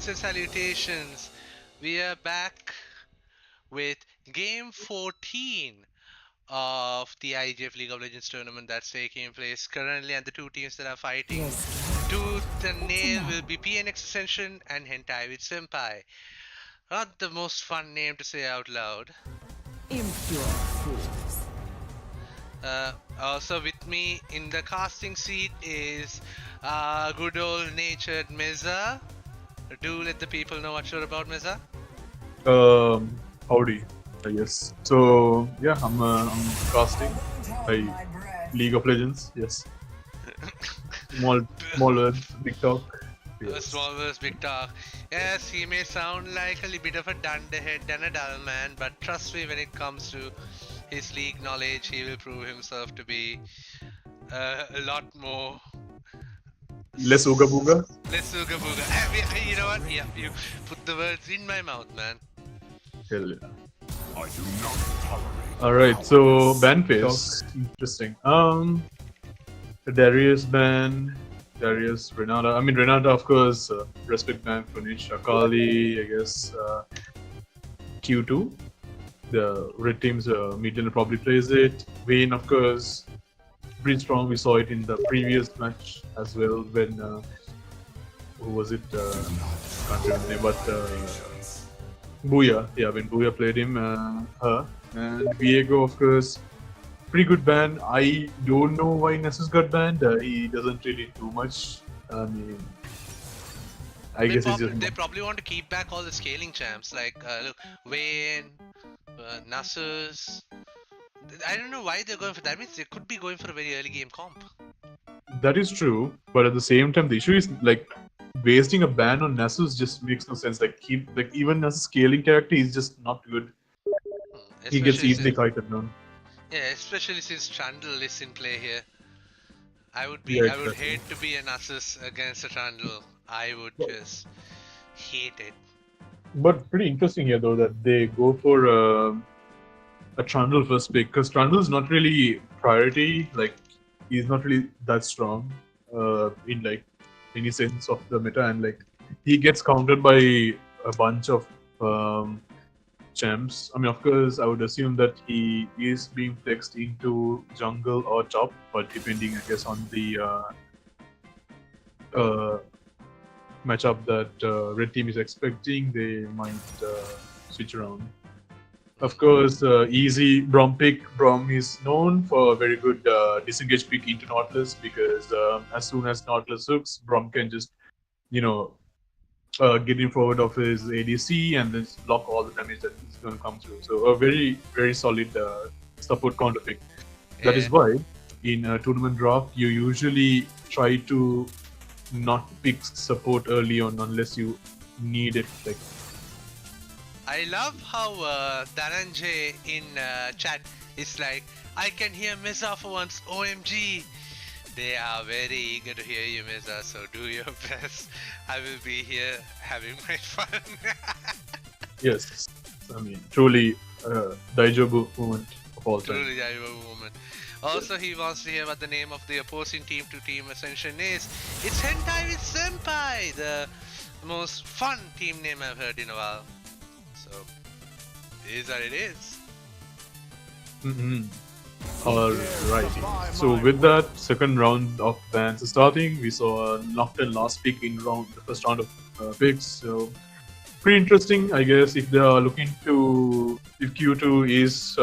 Greetings and salutations. We are back with game 14 of the IGF League of Legends tournament that's taking place currently, and the two teams that are fighting tooth and nail will be PnX Ascension and Hentai with Senpai. Not the most fun name to say out loud. Impure fools. Also with me in the casting seat is good old natured Meza. Do let the people know what you're about, Meza. Howdy, I guess. So yeah, I'm casting by League of Legends. Yes, small words, big talk. Yes. Small words, big talk. Yes, he may sound like a little bit of a dunderhead and a dull man, but trust me, when it comes to his league knowledge, he will prove himself to be a lot more. Less ooga booga. Less ooga booga. You know what? Yeah, you put the words in my mouth, man. Hell yeah. All right, so ban phase. Interesting. Darius ban. Darius, Renata. I mean, Renata, of course. Respect ban for Nish. Akali, I guess. Q2. The red team's mid laner probably plays it. Vayne, of course. Pretty strong. We saw it in the previous match as well when. Who was it? Can't remember the name, but. Booyah. Yeah, when Booyah played him, her. And Viego, of course. Pretty good ban. I don't know why Nessus got banned. He doesn't really do much. I mean, I guess he's just. They probably want to keep back all the scaling champs like look, Vayne, Nasus. I don't know why they're going for that. Means they could be going for a very early game comp. That is true, but at the same time, the issue is like wasting a ban on Nasus just makes no sense. Like even as a scaling character, he's just not good. He gets easily kited down. Yeah, especially since Trundle is in play here. I would hate to be a Nasus against a Trundle. I would just hate it. But pretty interesting here though that they go for a Trundle first pick, because Trundle is not really priority. Like he's not really that strong in like any sense of the meta, and like he gets countered by a bunch of champs. I mean, of course, I would assume that he is being flexed into jungle or top, but depending, I guess, on the matchup that red team is expecting, they might switch around. Of course, easy Brom pick. Brom is known for a very good disengage pick into Nautilus, because as soon as Nautilus hooks, Brom can just, get in forward of his ADC and then block all the damage that is going to come through. So a very, very solid support counter pick. Yeah. That is why in a tournament draft, you usually try to not pick support early on unless you need it. Like, I love how Dhananjay in chat is like, I can hear Meza for once, OMG. They are very eager to hear you, Meza, so do your best. I will be here having my fun. Yes, I mean, truly Daijobu moment of all time. Truly Daijobu moment. Also, he wants to hear what the name of the opposing team to Team Ascension is. It's Hentai with Senpai, the most fun team name I've heard in a while. So, it is what it is. Alrighty. So with that, second round of bans starting. We saw Nocturne last pick in the first round of picks. So pretty interesting, I guess. If they are looking to, if Q2 is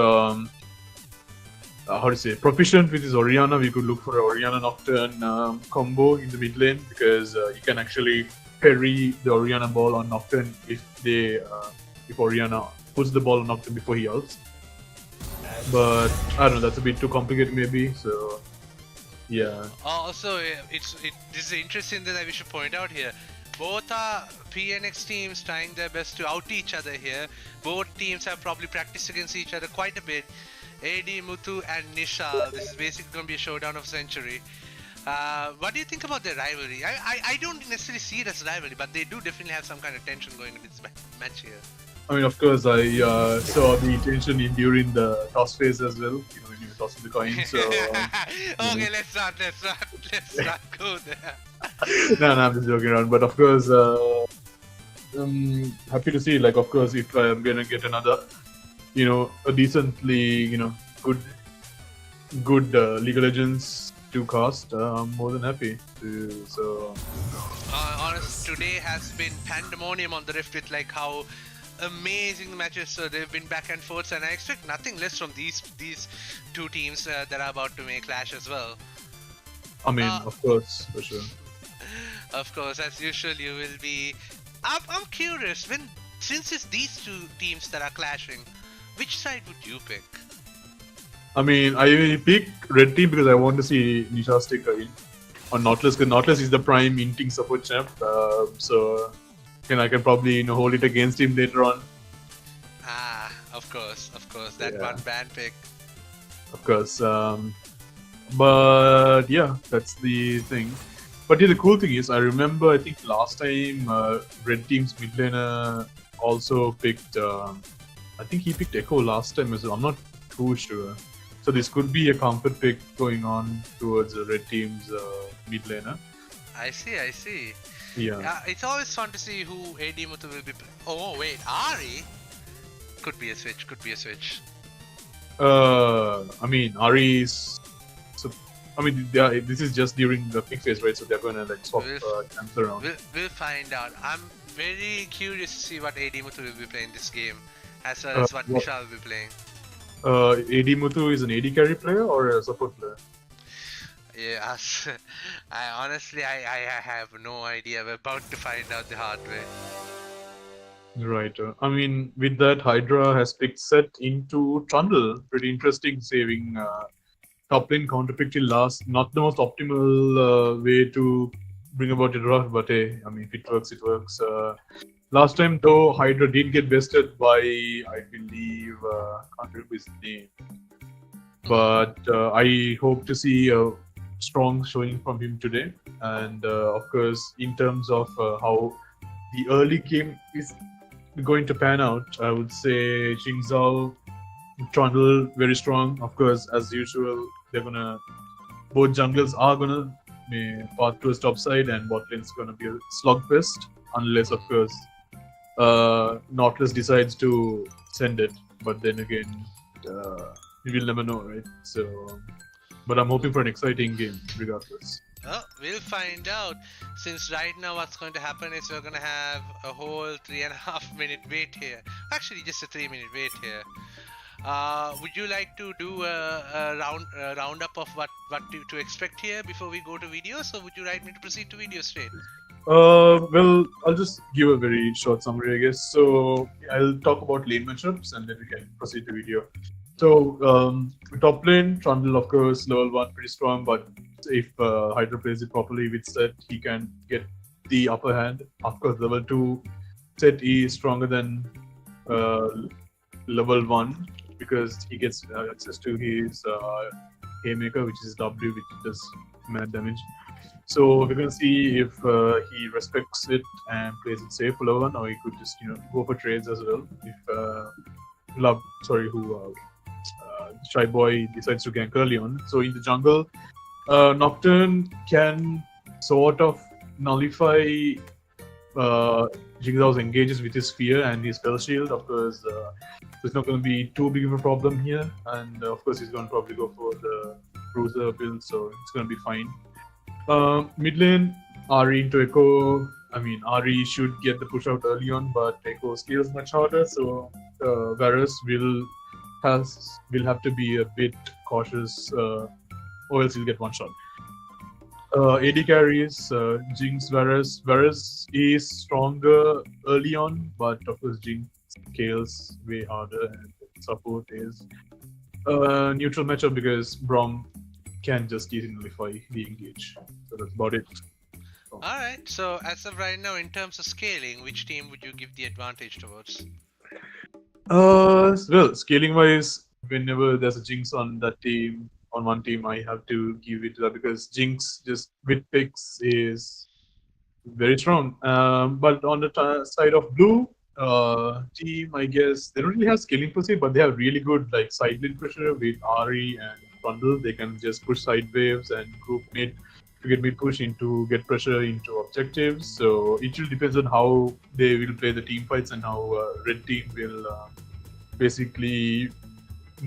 proficient with his Orianna, we could look for a Orianna Nocturne combo in the mid lane, because you can actually parry the Orianna ball on Nocturne if Orianna puts the ball on Nocturne before he ults. But I don't know, that's a bit too complicated maybe, so yeah. Also, this is interesting that we should point out here. Both are PnX teams trying their best to out each other here. Both teams have probably practiced against each other quite a bit. AD, Muthu and Nishal. This is basically going to be a showdown of century. What do you think about their rivalry? I don't necessarily see it as a rivalry, but they do definitely have some kind of tension going into this match here. I mean, of course, I saw the tension during the toss phase as well. When you were tossing the coin. So okay, let's not go there. No, I'm just joking around. But of course, happy to see. Like, of course, if I'm gonna get another, a decently, good League of Legends to cast, I'm more than happy to. So, Honestly, today has been pandemonium on the Rift with like how amazing the matches. So they've been back and forth, and I expect nothing less from these two teams that are about to make clash as well. I mean, of course, for sure. Of course, as usual, you will be. I'm curious. Since it's these two teams that are clashing, which side would you pick? I mean, I pick Red Team because I want to see Nisha stick on Nautilus, because Nautilus is the prime inting support champ. So, I can probably hold it against him later on. Of course, that one ban pick. Of course, but yeah, that's the thing. But yeah, the cool thing is, I remember I think last time Red Team's mid laner also picked. I think he picked Echo last time as well. I'm not too sure. So this could be a comfort pick going on towards the Red Team's mid laner. I see. Yeah. It's always fun to see who AD Muthu will be. Oh wait, Ari could be a switch. I mean, Ari's. So, I mean, this is just during the pick phase, right? So they're gonna like swap camps around. We'll find out. I'm very curious to see what AD Muthu will be playing this game, as well as what Nisha will be playing. AD Muthu is an AD carry player or a support player? Yeah, I honestly have no idea. We're about to find out the hard way. Right. I mean, with that, Hydra has picked set into Trundle. Pretty interesting, saving top lane counter pick till last. Not the most optimal way to bring about a draft, but hey, I mean, if it works, it works. Last time, though, Hydra did get bested by, I believe, can't remember his name. But I hope to see a strong showing from him today. And of course, in terms of how the early game is going to pan out, I would say Jingzhao, Trundle, very strong. Of course, as usual, both junglers are gonna path towards top side, and bot lane's gonna be a slugfest, unless of course Nautilus decides to send it. But then again, we will never know, right? So, but I'm hoping for an exciting game, regardless. Well, we'll find out. Since right now what's going to happen is we're going to have a whole 3.5 minute wait here. Actually, just a 3-minute wait here. Would you like to do a roundup of what to expect here before we go to videos, or would you like me to proceed to video straight? Well, I'll just give a very short summary, I guess. So I'll talk about lane matchups and then we can proceed to video. So top lane, Trundle, of course, level 1, pretty strong, but if Hydra plays it properly with set, he can get the upper hand. Of course, level 2 set is stronger than level 1 because he gets access to his Haymaker, which is W, which does mad damage. So we're going to see if he respects it and plays it safe for level 1, or he could just go for trades as well. If Shy Boy decides to gank early on. So in the jungle, Nocturne can sort of nullify Jigsao's engages with his Sphere and his Spell Shield. Of course, there's not going to be too big of a problem here. And of course, he's going to probably go for the Bruiser build, so it's going to be fine. Mid lane, Ari into Echo. I mean, Ari should get the push out early on, but Echo scales much harder, so Varus will have to be a bit cautious, or else he'll get one shot. AD carries, Jinx, Varus. Varus is stronger early on, but of course Jinx scales way harder, and support is neutral matchup because Braum can just easily nullify the engage. So that's about it. Alright, so as of right now, in terms of scaling, which team would you give the advantage towards? Well, scaling wise, whenever there's a Jinx on one team, I have to give it to that because Jinx just with picks is very strong. But on the side of blue team, I guess they don't really have scaling per se, but they have really good like side lane pressure with Ari and Trundle. They can just push side waves and group mid. to get mid push into get pressure into objectives. So it really depends on how they will play the team fights and how red team will basically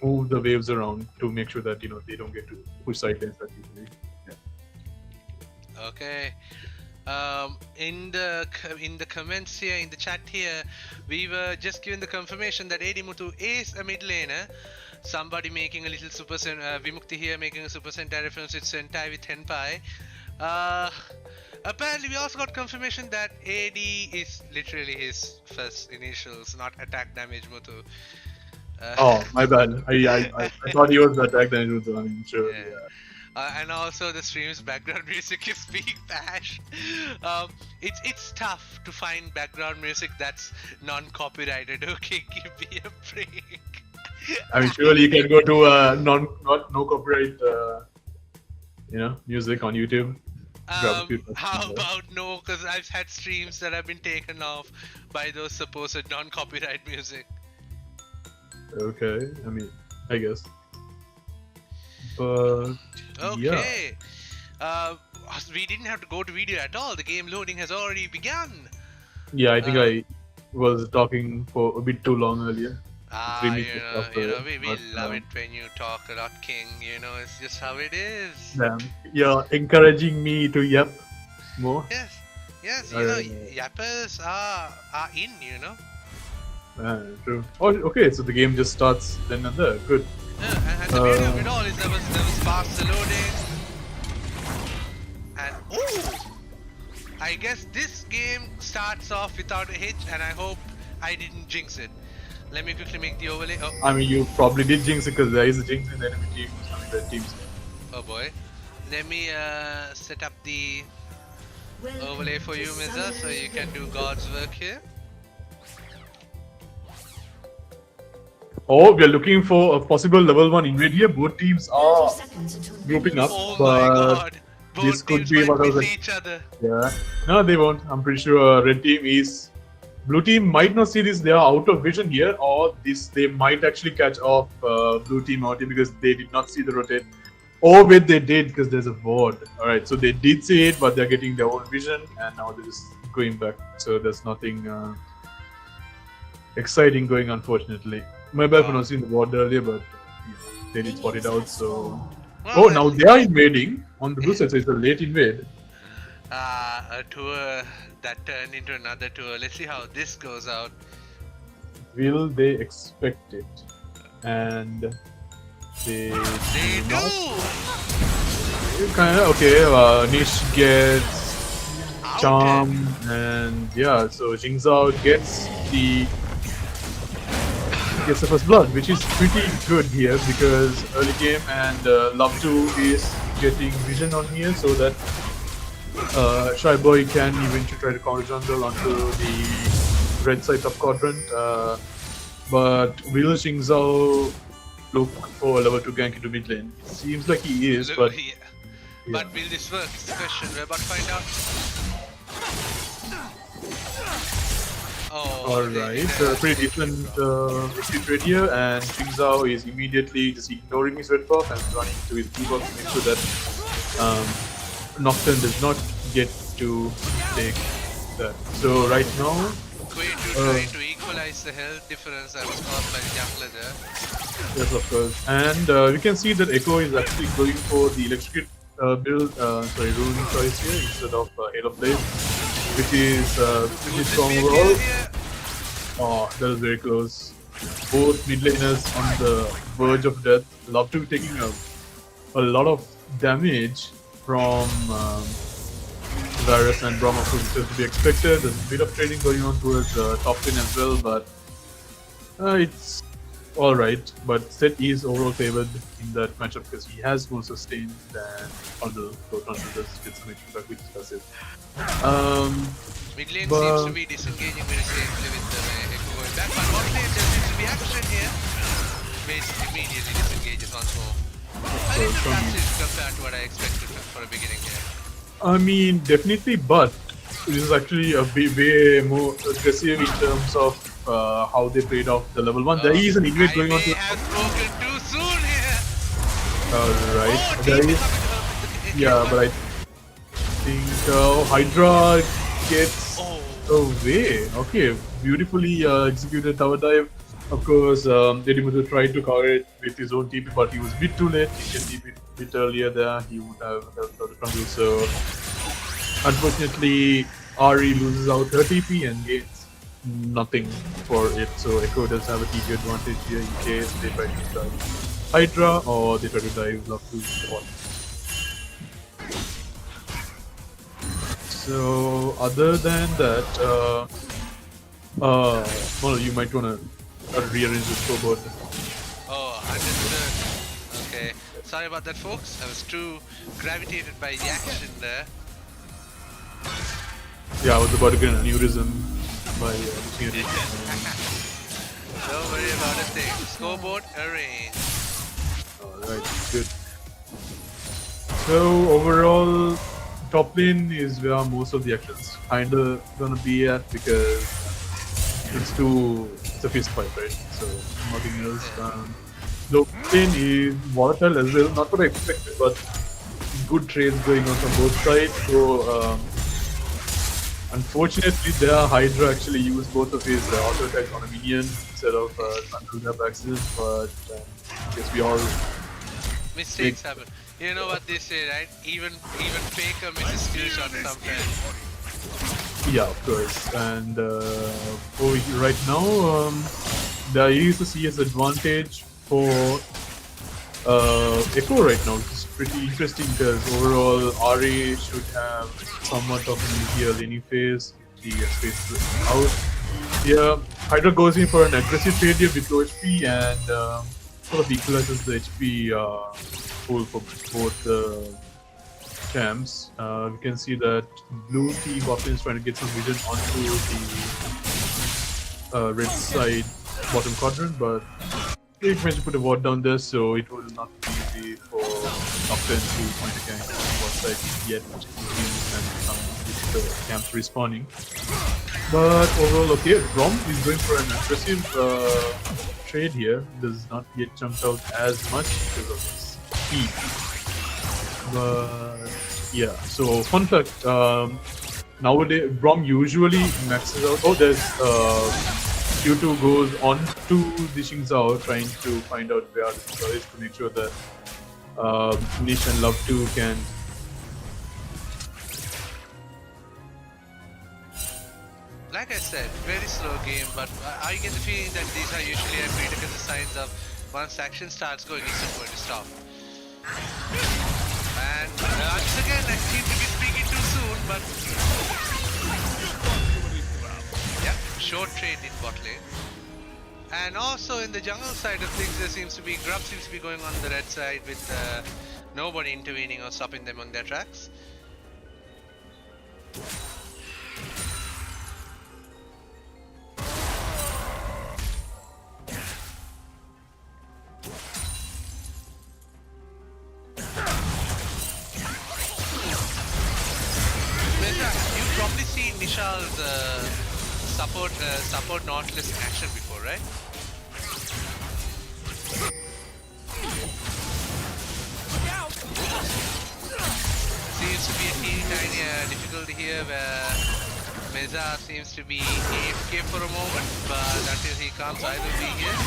move the waves around to make sure that they don't get to push side lanes that easily. Yeah. Okay. In the comments here, in the chat here, we were just given the confirmation that AD Muthu is a mid laner. Somebody making a little Super Vimukti here making a Super Sentai reference with Sentai with Henpai. Apparently we also got confirmation that AD is literally his first initials, not attack damage Muthu. Oh, my bad. I thought he was the attack damage Muthu. I mean, sure. Yeah. Yeah. And also the stream's background music is Big Bash. It's tough to find background music that's non-copyrighted. Okay, give me a break. I mean, surely you can go to no copyright, music on YouTube. How about no? Because I've had streams that have been taken off by those supposed non-copyright music. Okay, I mean, I guess. But okay, we didn't have to go to video at all. The game loading has already begun. Yeah, I think I was talking for a bit too long earlier. We love it when you talk a lot, King. It's just how it is. Damn, you're encouraging me to yap more. Yes, yappers are in, True. Oh, okay, so the game just starts then and there. Good. Yeah, and the beauty of it all is there was fast loading. And I guess this game starts off without a hitch, and I hope I didn't jinx it. Let me quickly make the overlay. Oh. I mean, you probably did jinx it because there is a jinx in the enemy team. I mean, red teams. Oh boy. Let me set up the overlay for you, Miza, so you can do God's work here. Oh, we are looking for a possible level 1 invade here. Both teams are grouping up, Oh but my god. Both this could teams be what I might was miss like. each other. Yeah. No, they won't. I'm pretty sure red team is. Blue team might not see this. They are out of vision here, or they might actually catch off blue team out here because they did not see the rotate. Or wait, they did because there's a ward. All right, so they did see it, but they're getting their own vision, and now they're just going back. So there's nothing exciting going, unfortunately. My bad for not seeing the ward earlier, but they did spot it out. So Well, now they are invading on the blue side. So it's a late invade. A tour that turned into another tour. Let's see how this goes out. Will they expect it? And they do! Kind of okay. Nish gets charm, and yeah. So Jingzhao gets the first blood, which is pretty good here because early game and Love 2 is getting vision on here, so that Shy Boy can eventually try to counter jungle onto the red side top quadrant. But will Jingzhao look for a level 2 gank into mid lane? Seems like he is, but But will this work? Is the question. We're about to find out. Oh, alright, pretty decent retreat right here, and Jingzhao is immediately just ignoring his red buff and running to his blue buff to make sure that Nocturne does not get to take that. So right now, trying to equalize the health difference that was caused by the jungler there. yes, of course, and we can see that Echo is actually going for the electrocute ruling choice here instead of Halo Blade, which is pretty strong overall. Oh, that was very close. Both mid laners on the verge of death. Love to taking a lot of damage from Varus and Brahma, which is to be expected. There's a bit of trading going on towards top lane as well, but it's alright. But Set is overall favored in that matchup because he has more sustain than Trundle, so Trundle does get some extra back, which is passive. Mid lane seems to be disengaging very safely with the Echo going back, but bot lane there seems to be action here. Mage immediately disengages once more. A little passive compared to what I expected for a beginning here. I mean, definitely, but this is actually a way more aggressive in terms of how they played off the level 1. There is an invade going on. I have spoken too soon here. Alright, there is. Yeah, but think Hydra gets Oh. away. Okay, beautifully executed tower dive. Of course, Edimuto tried to cover it with his own TP, but he was a bit too late. He can TP a bit earlier there. He would have helped out the jungle. So, unfortunately, Ari loses out her TP and gains nothing for it. So, Echo does have a TP advantage here in case they try to dive Hydra or they try to dive Love to the So, other than that, well, you might want to rearrange the scoreboard. Oh, understood. Okay. Sorry about that, folks. I was too gravitated by the action there. Yeah, I was about to get an aneurysm by looking at it. Don't worry about a thing. Scoreboard arranged. Alright, good. So, overall, top lane is where most of the actions kinda gonna be at because it's a fist fight, right? So nothing else. Low lane is volatile as well, not what I expected, but good trades going on from both sides. So unfortunately, there Hydra actually used both of his auto attack on a minion instead of control up accident, but I guess we all Mistakes happen. You know what they say, right? Even Faker misses skill shot sometimes. Yeah, of course. And right now, there is a CS advantage for Echo right now, which is pretty interesting because overall Ari should have somewhat of an easier laning phase if he gets space out. Yeah, Hydra goes in for an aggressive trade here with low HP and sort of equalizes the HP pool for both the champs. We can see that blue team bottom is trying to get some vision onto the red side bottom quadrant, but they managed to put a ward down there, so it will not be easy for Upton to point a gang on one side yet, and some with the camps respawning. But overall, okay, Rom is going for an aggressive trade here. Does not yet jumped out as much because of his speed. But yeah, so fun fact, nowadays Brom usually maxes out. Oh, there's Q2 goes on to the Xingzao trying to find out where the Xingzao is to make sure that Nish and Love 2 can. Like I said, very slow game, but I get the feeling that these are usually a prerequisite signs of once action starts going, it's not going to stop. And once again, I seem to be speaking too soon, but yeah, short trade in bot lane. And also in the jungle side of things, there seems to be Grub seems to be going on the red side with nobody intervening or stopping them on their tracks. Nishal's support Nautilus in action before, right? Seems to be a teeny tiny difficulty here where Meza seems to be AFK for a moment, but until he comes, I will be here.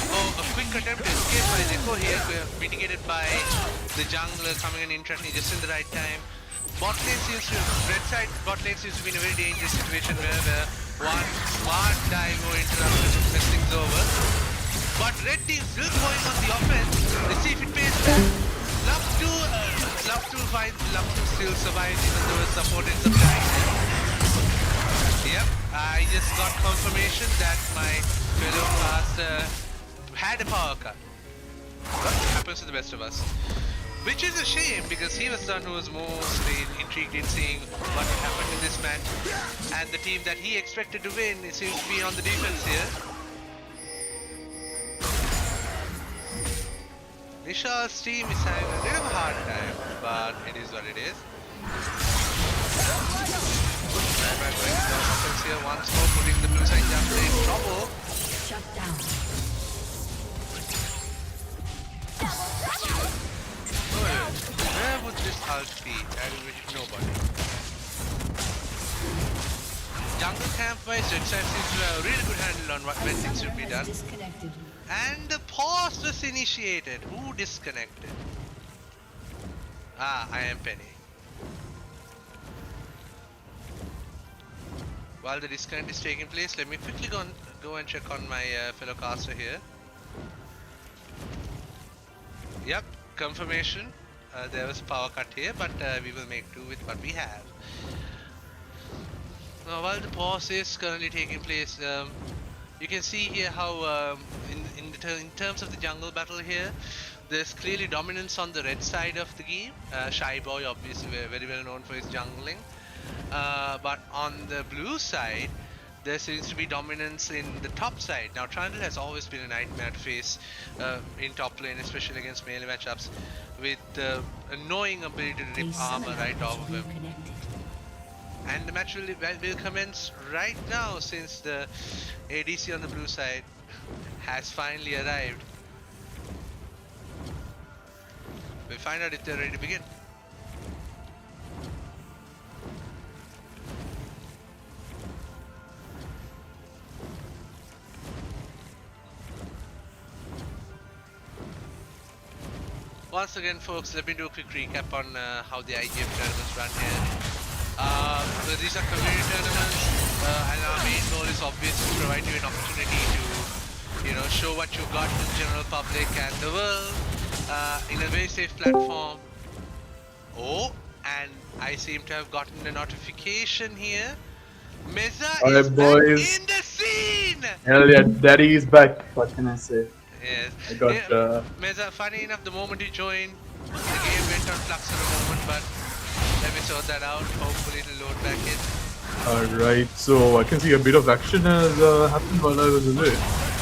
Oh, a quick attempt to escape by Echo here, mitigated by the jungler coming and interacting just in the right time. Bot lane seems to, red side bot lane seems to be in a very dangerous situation where one smart dive or interruption mess things over. But red team still going on the offense. Let's see if it pays back. Love to still survive even though his support ends up dying. Yep, I just got confirmation that my fellow caster had a power cut. What happens to the best of us? Which is a shame because he was the one who was mostly intrigued in seeing what happened in this match. And the team that he expected to win seems to be on the defense here. Nishal's team is having a bit of a hard time, but it is what it is. Senpai going down offense here once more, putting the blue side jungler in trouble. Shut down. Where would this ulti and we hit nobody. Jungle camp-wise, Red Side seems to have a really good handle on when things should be done. Disconnected. And the pause was initiated. Who disconnected? Ah, I am Penny. While the disconnect is taking place, let me quickly go and check on my fellow caster here. Yep, confirmation. There was power cut here, but we will make do with what we have. Now, while the pause is currently taking place, you can see here how in terms of the jungle battle here, there's clearly dominance on the red side of the game. Shy Boy obviously very well known for his jungling. But on the blue side, there seems to be dominance in the top side. Now Trundle has always been a nightmare to face in top lane, especially against melee matchups, with the annoying ability to rip armor right off of him. And the match will commence right now, since the ADC on the blue side has finally arrived. We'll find out if they're ready to begin. Once again, folks, let me do a quick recap on how the IGF tournaments run here. These are community tournaments, and our main goal is obviously to provide you an opportunity to, show what you got to the general public and the world in a very safe platform. Oh, and I seem to have gotten a notification here. Meza is back in the scene! Hell yeah, daddy is back. What can I say? Yes. I got. Meza, funny enough, the moment you joined, the game went on flux for a moment, but let me sort that out. Hopefully it'll load back in. Alright, so I can see a bit of action has happened while I was away.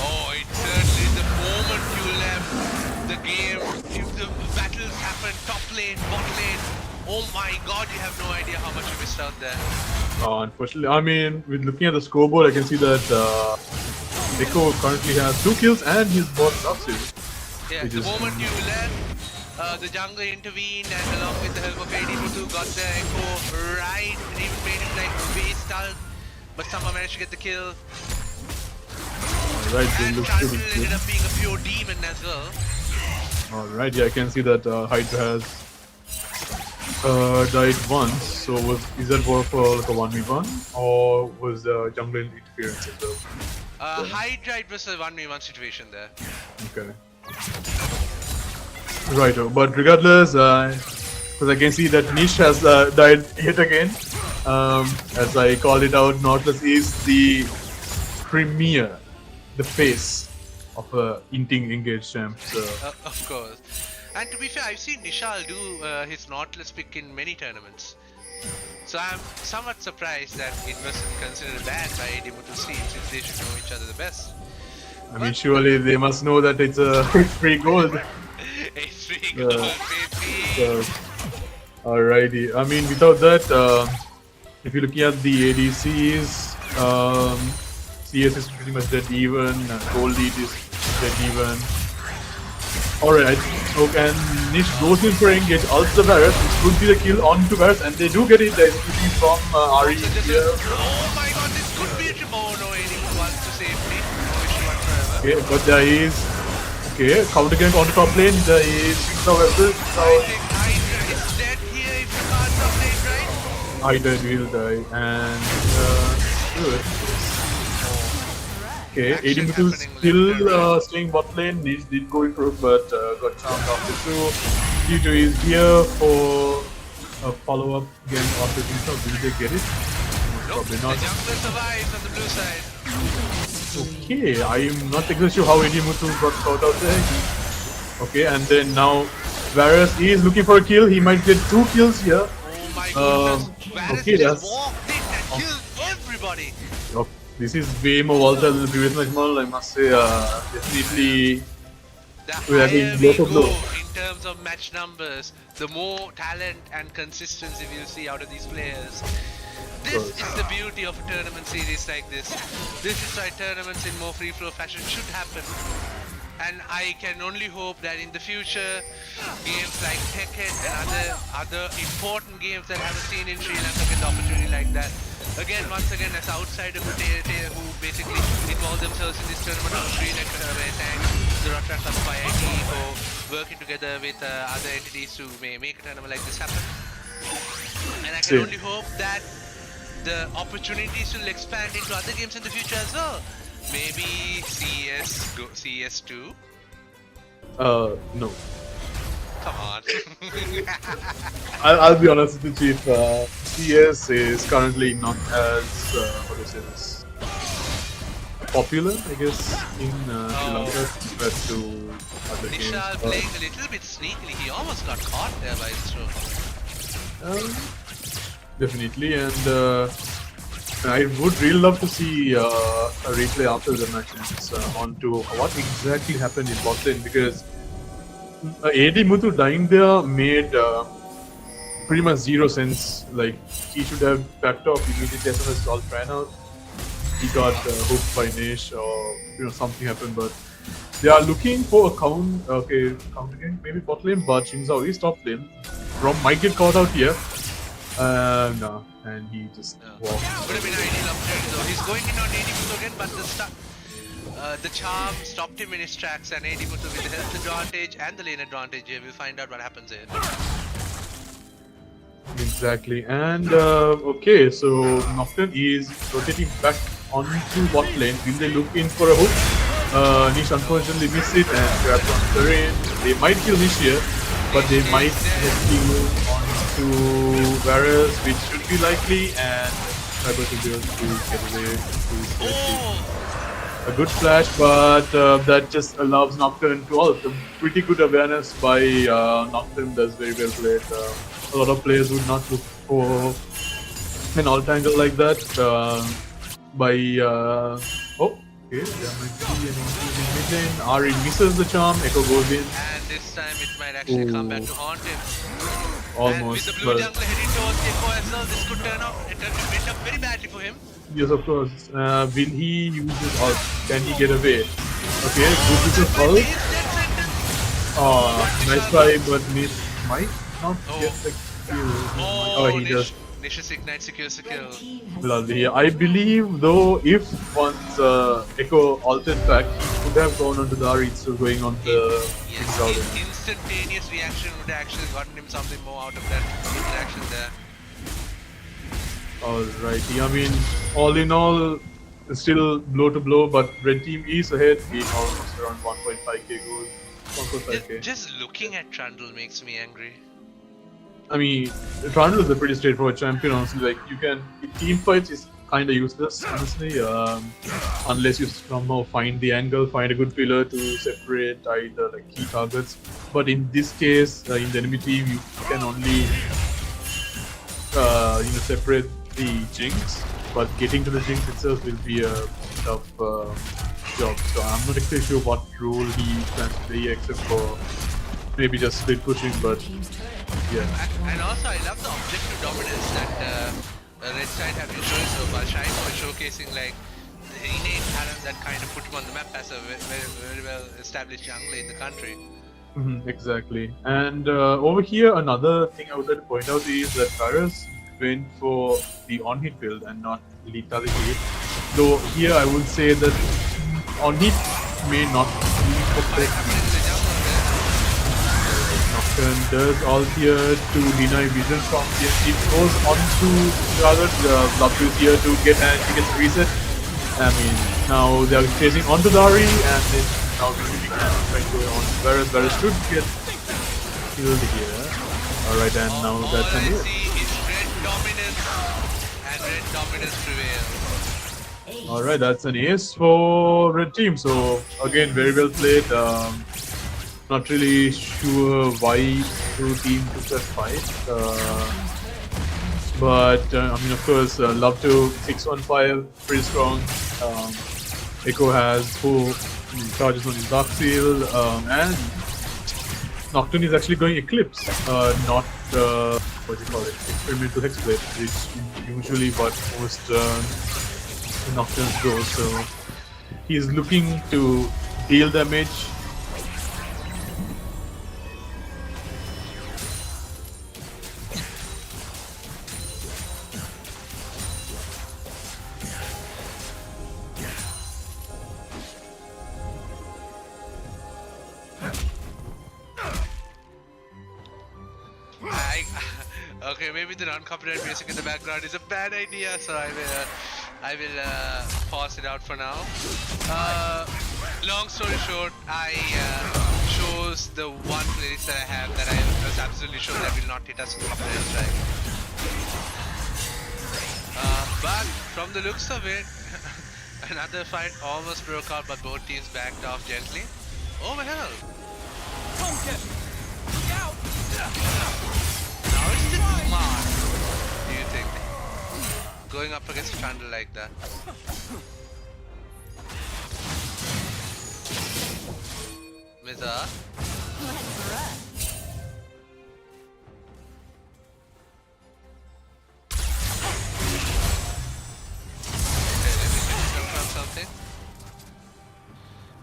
Oh, it certainly, the moment you left the game, if the battles happened, top lane, bot lane, oh my god, you have no idea how much you missed out there. Unfortunately, I mean, with looking at the scoreboard, I can see that Nico currently has 2 kills and his bot succeeded. Yeah, the moment you left, the jungler intervened and along with the help of AD2 got the echo right and even made him like base stalled, but somehow managed to get the kill. Alright, And Trundle ended up being a pure demon as well. Alright, yeah, I can see that Hydra has died once. So is that more for like a 1v1 or was jungle interference as well? Hydra, it was a 1v1 situation there. Okay. Right, but regardless, because I can see that Niche has died yet again. As I called it out, Nautilus is the premier, the face of a inting engaged champ. So. Of course. And to be fair, I've seen Nishal do his Nautilus pick in many tournaments. So I'm somewhat surprised that it wasn't considered bad by AD2 team, since they should know each other the best. I mean, surely they must know that it's free gold. It's free gold, baby! Alrighty. I mean, without that, if you're looking at the ADCs, CS is pretty much dead even, gold lead is dead even. Alright, okay, and Niche goes in for engage, ults the Varus, which could be the kill onto Varus, and they do get it, the execution from RE here. Oh my god, this could be a oh no, anyone wants to save me. No issue whatsoever. Okay, but there is, okay, counter gank on the top lane, there is no vessel. I think Hydra is dead here if you can't top lane, right? Hydra will die, and good. Okay, AD2 still staying bot lane, Niche did go in for it, but got charmed after 2. Q2 is here for a follow-up again after this. Will they get it? Nope, Probably not. the jungler survives on the blue side. Okay, I'm not exactly sure how AD2 got caught out there. Okay, and then now Varus is looking for a kill, he might get 2 kills here. Oh my goodness, Varus okay, just walked in and killed everybody. Okay. This is way more volatile than the previous match model, I must say. Definitely. The higher we go in terms of match numbers, the more talent and consistency we'll see out of these players. This is the beauty of a tournament series like this. This is why tournaments in more free flow fashion should happen. And I can only hope that in the future, games like Tekken and other important games that I haven't seen in Sri Lanka get the opportunity like that. Again, once again, as outsider who basically involved themselves in this tournament of Sri Lanka, where thanks to the Rotaract Club IIT for working together with other entities to make a tournament like this happen. And I can only hope that the opportunities will expand into other games in the future as well. Maybe CS2? No. Come on. I'll be honest with you, Chief. CS is currently not as, how do you say this, popular, I guess, in Sri Lanka compared to other games. Nishal playing a little bit sneakily. He almost got caught there by his throw. Definitely, and I would really love to see a replay after the match on to what exactly happened in bot lane, because AD Muthu dying there made pretty much zero sense. Like, he should have backed off immediately as soon as all ran out. He got hooked by Nish, or something happened, but they are looking for a count again, maybe bot lane, but Shinzao is top lane. Rom might get caught out here. No, and he just walked. Would have been an ideal opportunity though. He's going in on AD Muthu again, but the charm stopped him in his tracks, and AD Muthu with the health advantage and the lane advantage here. We'll find out what happens here. Exactly, and okay, so Nocturne is rotating back onto bot lane. Will they look in for a hook? Nish unfortunately missed it and grabbed on the range. They might kill Nish here, but they might kill onto Varus, which should be likely, and Cyber to be able to get away to safety. A good flash, but that just allows Nocturne to ult. Pretty good awareness by Nocturne. That's very well played. A lot of players would not look for an alt angle like that. Okay, there might be an increase in mid lane. Ari misses the charm, Echo goes in. And this time it might actually come back to haunt him. Almost. And with the blue jungler heading towards Echo as well, this could turn out, it end up very badly for him. Yes, of course. Will he use his ult? Can he get away? Okay, good with his ult. Nice try, but Nish might not get the kill. He does. Nish's ignite secures the kill. Lovely. I believe though, if once Echo ulted back, he would have gone onto the Ari instead of going on the instantaneous reaction would have actually gotten him something more out of that interaction there. Alrighty, I mean, all in all, still blow to blow, but red team is ahead, being almost around 1.5k gold. 1.5k. Just looking at Trundle makes me angry. I mean, Trundle is a pretty straightforward champion, honestly. Like, you can, in team fights is kinda useless, honestly, unless you somehow find the angle, find a good pillar to separate either like key targets. But in this case, in the enemy team, you can only separate the Jinx, but getting to the Jinx itself will be a tough job. So I'm not exactly sure what role he plans to play except for maybe just split pushing, but yeah. And also I love the objective dominance that Red side have been showing so far. Shine was showcasing like the innate talent that kind of put him on the map as a very well established jungler in the country. Exactly. And over here, another thing I would like to point out is that Varus went for the on-hit build and not lethality. Though here I would say that on-hit may not be perfect. Nocturne does all here to deny vision from the it goes on to rather W here to get, and she gets reset. I mean, now they are chasing onto Dari, and then now we can try to go on. Varus should get killed here. Alright, and now that's a new. Red dominance prevails. Alright, that's an ace for red team. So again, very well played. Not really sure why two team took that fight. But I mean, of course, love to 615, pretty strong. Echo has 4 charges on his Dark Seal, and Nocturne is actually going Eclipse, not what do you call it, Experimental Hexblade, which usually what most Nocturnes go. So he's looking to deal damage Okay, maybe the non-copyright music in the background is a bad idea, so I will pause it out for now. Long story short, I chose the one playlist that I have that I was absolutely sure that will not hit us with copyright strike. But from the looks of it, another fight almost broke out, but both teams backed off gently. Oh my hell! Now is this smart, do you think? Going up against a Trundle like that. Miza. Something.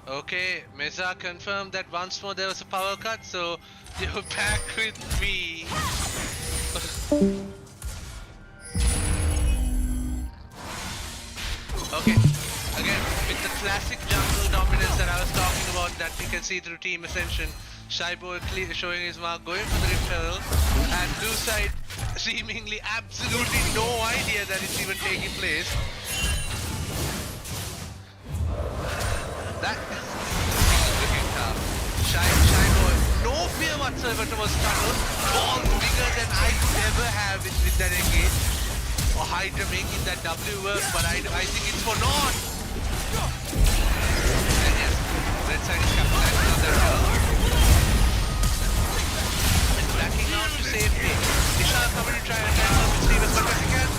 Okay, Meza confirmed that once more there was a power cut, so you're back with me. Okay, again, with the classic jungle dominance that I was talking about that we can see through Team Ascension, Shaibo showing his mark, going for the Rift Herald, and blue side seemingly absolutely no idea that it's even taking place. That is looking tough. Shaibo, no fear whatsoever towards Tunnel. Balls bigger than I could ever have with that engage. Or Hydra making that W work, but I think it's for naught. And yes, red side is capitalizing on that well. And backing out to safety. Nishal coming to try and attack with Steve as much as he can.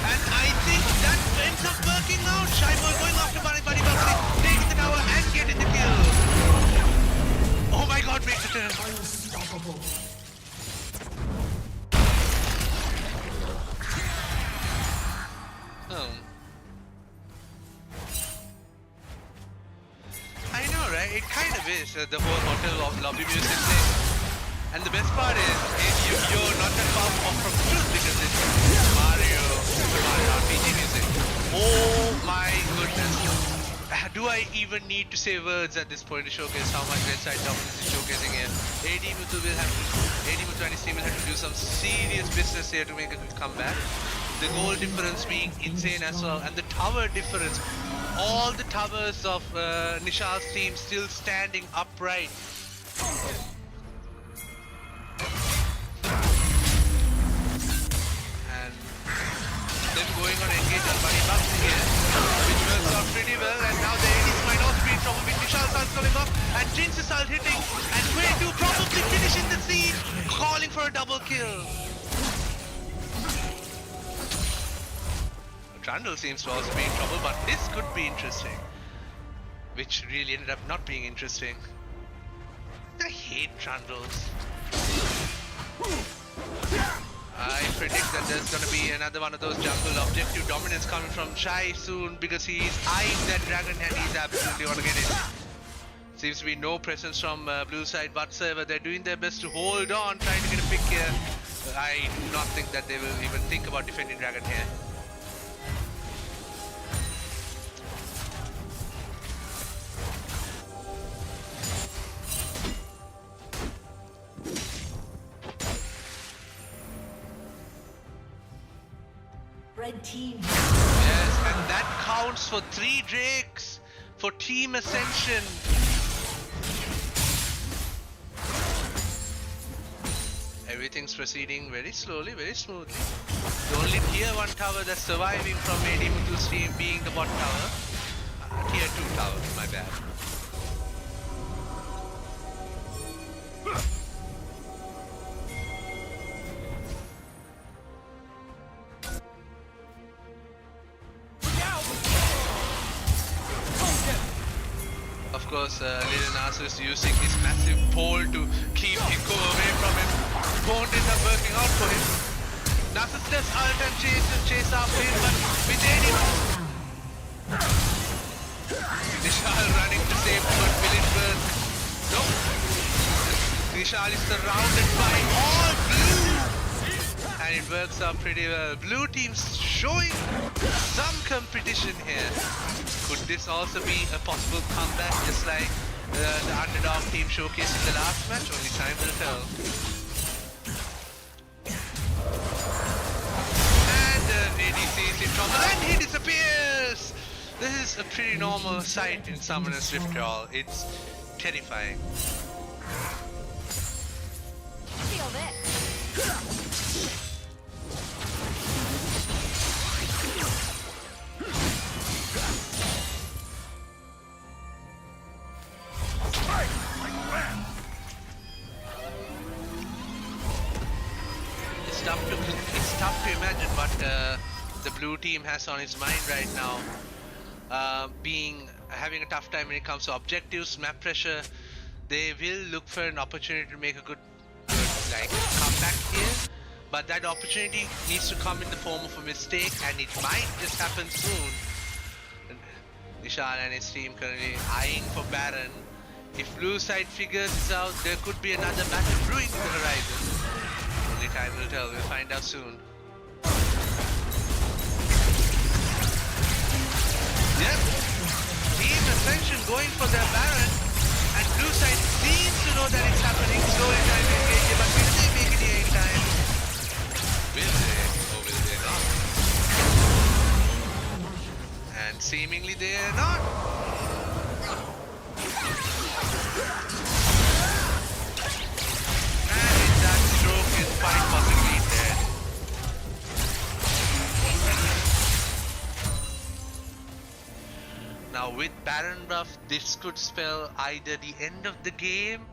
And I think that ends up working out. Shaibo going after Buddy Buxley, taking the tower and getting the kill. Oh my god, makes the turn. Unstoppable. I know, right? It kind of is the whole hotel lobby music thing. And the best part is you're not that far off from the truth because it's Super Mario RPG music. Oh my goodness. Do I even need to say words at this point to showcase how much red side dominance is showcasing here? AD Muthu and his team will have to do some serious business here to make a good comeback. The goal difference being insane as well, and the tower difference. All the towers of Nishal's team still standing upright. And them going on engage on Buddy Buxley here, which works out pretty well, and now the ADs might also be in trouble with Nishal's ult coming off, and Jinx's ult hitting, and Quay2 probably finishing the scene, calling for a double kill. Trundle seems to also be in trouble, but this could be interesting. Which really ended up not being interesting. I hate Trundles. I predict that there's gonna be another one of those jungle objective dominance coming from Shai soon because he's eyeing that dragon and he's absolutely gonna get it. Seems to be no presence from blue side whatsoever. They're doing their best to hold on, trying to get a pick here. I do not think that they will even think about defending dragon here. Red team. Yes, and that counts for 3 Drakes for Team Ascension. Everything's proceeding very slowly, very smoothly. The only tier 1 tower that's surviving from AD Muthu's team being the bot tower. Tier 2 tower, my bad. Of course, Little Nasu is using this massive pole to keep Hiko away from him. Won't end up working out for him. Nasu does ult and chase after him, but with any Nishal running to save him, but will it work? Nope. Nishal is surrounded by all blue, and it works out pretty well. Blue team's showing some competition here. Could this also be a possible comeback, just like the underdog team showcased in the last match? Only time will tell. in trouble and he disappears! This is a pretty normal sight in Summoner's Rift, y'all. It's terrifying. Feel this. It's tough to imagine what the blue team has on its mind right now. Having a tough time when it comes to objectives, map pressure. They will look for an opportunity to make a good comeback here, but that opportunity needs to come in the form of a mistake, and it might just happen soon. Nishal and his team currently eyeing for Baron. If blue side figures this out, there could be another battle brewing in the horizon. Only time will tell. We'll find out soon. Yep. Team Ascension going for their Baron, and blue side seems to know that it's happening. Slowly trying to engage it, but will they make it here in time? Will they? Or will they not? And seemingly they are not. And that stroke is quite possibly dead. Now with Baron buff, this could spell either the end of the game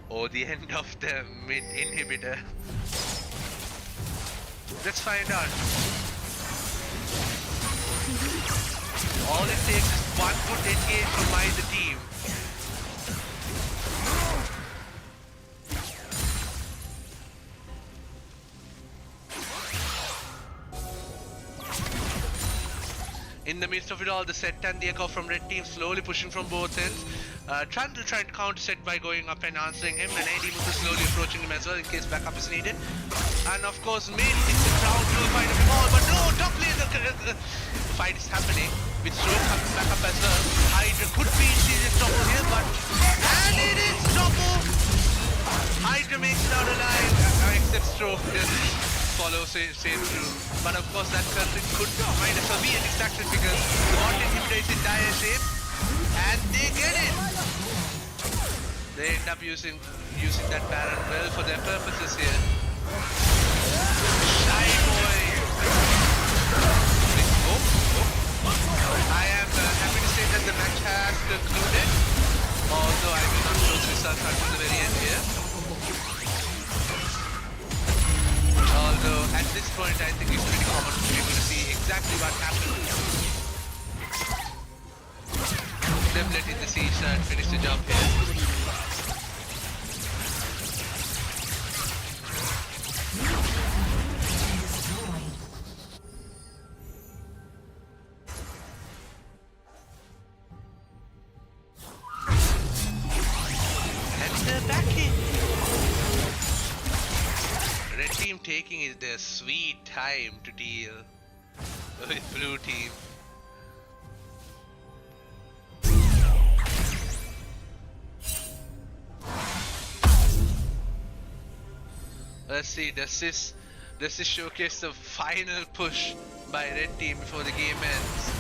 or the end of the mid inhibitor. Let's find out. All it takes is one good engage from either team. In the midst of it all, the set and the echo from red team slowly pushing from both ends. Trying to counter set by going up and answering him, and AD Muthu slowly approaching him as well in case backup is needed. And of course, mid is the crowd will find a fall, but no, top lane the fight is happening. With Stroke coming back up as well. Hydra could be in serious trouble here, but and it is trouble. Hydra makes it out alive, except Stroke follow same through. But of course that person could might as well be an distraction because the bot inhibitor is in dire shape, and they get it. They end up using that Baron well for their purposes here. Shy boy. I am happy to say that the match has concluded, although I will not show the results until the very end here. Although at this point I think it's pretty common for people to see exactly what happened. Them letting the siege and finish the job here. Taking is their sweet time to deal with blue team. Let's see, does this showcase the final push by red team before the game ends?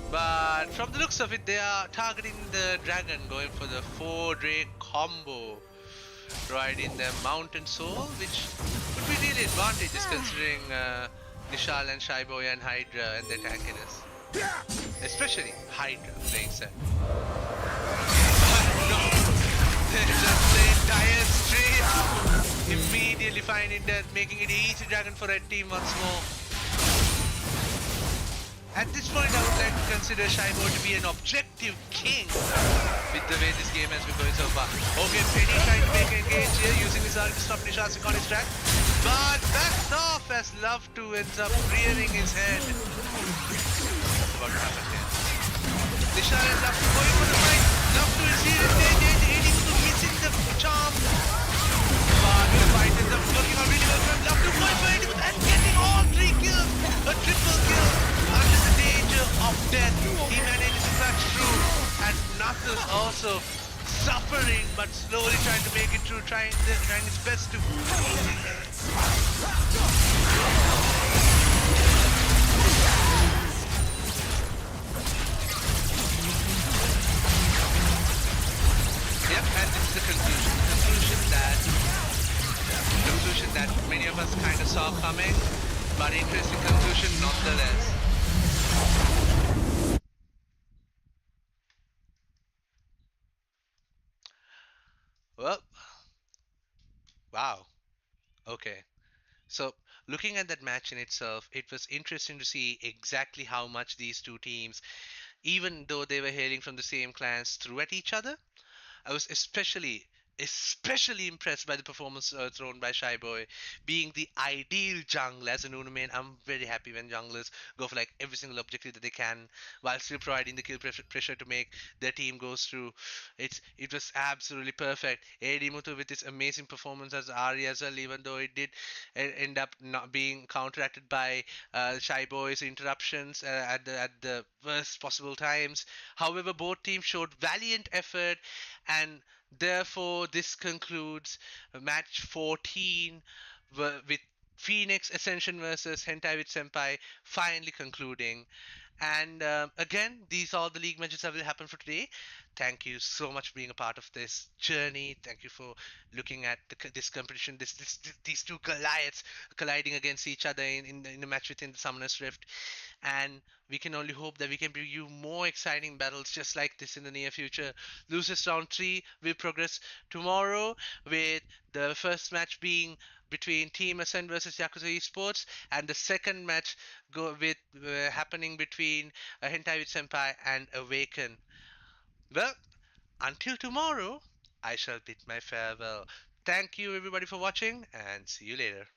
But from the looks of it, they are targeting the dragon, going for the 4 Drake combo. Providing them Mountain Soul, which would be really advantageous considering Nishal and Shyboy and Hydra and their tankiness. Especially Hydra playing set. No! They're just playing dire straight! Immediately finding that, making it easy dragon for red team once more. At this point, I would like to consider Shyboy to be an objective king with the way this game has been going so far. Okay, Penny trying to make an engage here using his ult to stop Nishal's iconic track, but backs off as Love 2 ends up rearing his head. What's about to happen here? Nishal and Love 2 going for the fight. Love 2 is here in danger, aiding to missing the charm. But the fight ends up working out really well for him. Love 2 going for it and getting all 3 kills. A triple kill. Under the danger of death, he manages to crash through, and Knuckles also suffering but slowly trying to make it through, trying his best to. So, looking at that match in itself, it was interesting to see exactly how much these two teams, even though they were hailing from the same clans, threw at each other. I was especially impressed by the performance thrown by Shy Boy, being the ideal jungler as an Uno main. I'm very happy when junglers go for like every single objective that they can while still providing the kill pressure to make their team goes through. It was absolutely perfect. AD Mutu with his amazing performance as Ari as well, even though it did end up not being counteracted by Shy Boy's interruptions at the worst possible times. However, both teams showed valiant effort, and therefore this concludes match 14 with Phoenix Ascension versus Hentai with Senpai finally concluding. And again, these are the league matches that will happen for today. Thank you so much for being a part of this journey. Thank you for looking at this competition, these two Goliaths colliding against each other in a match within the Summoner's Rift. And we can only hope that we can bring you more exciting battles just like this in the near future. Losers round 3 will progress tomorrow, with the first match being between Team Ascent versus Yakuza Esports, and the second match happening between Hentai with Senpai and Awaken. Well, until tomorrow, I shall bid my farewell. Thank you everybody for watching, and see you later.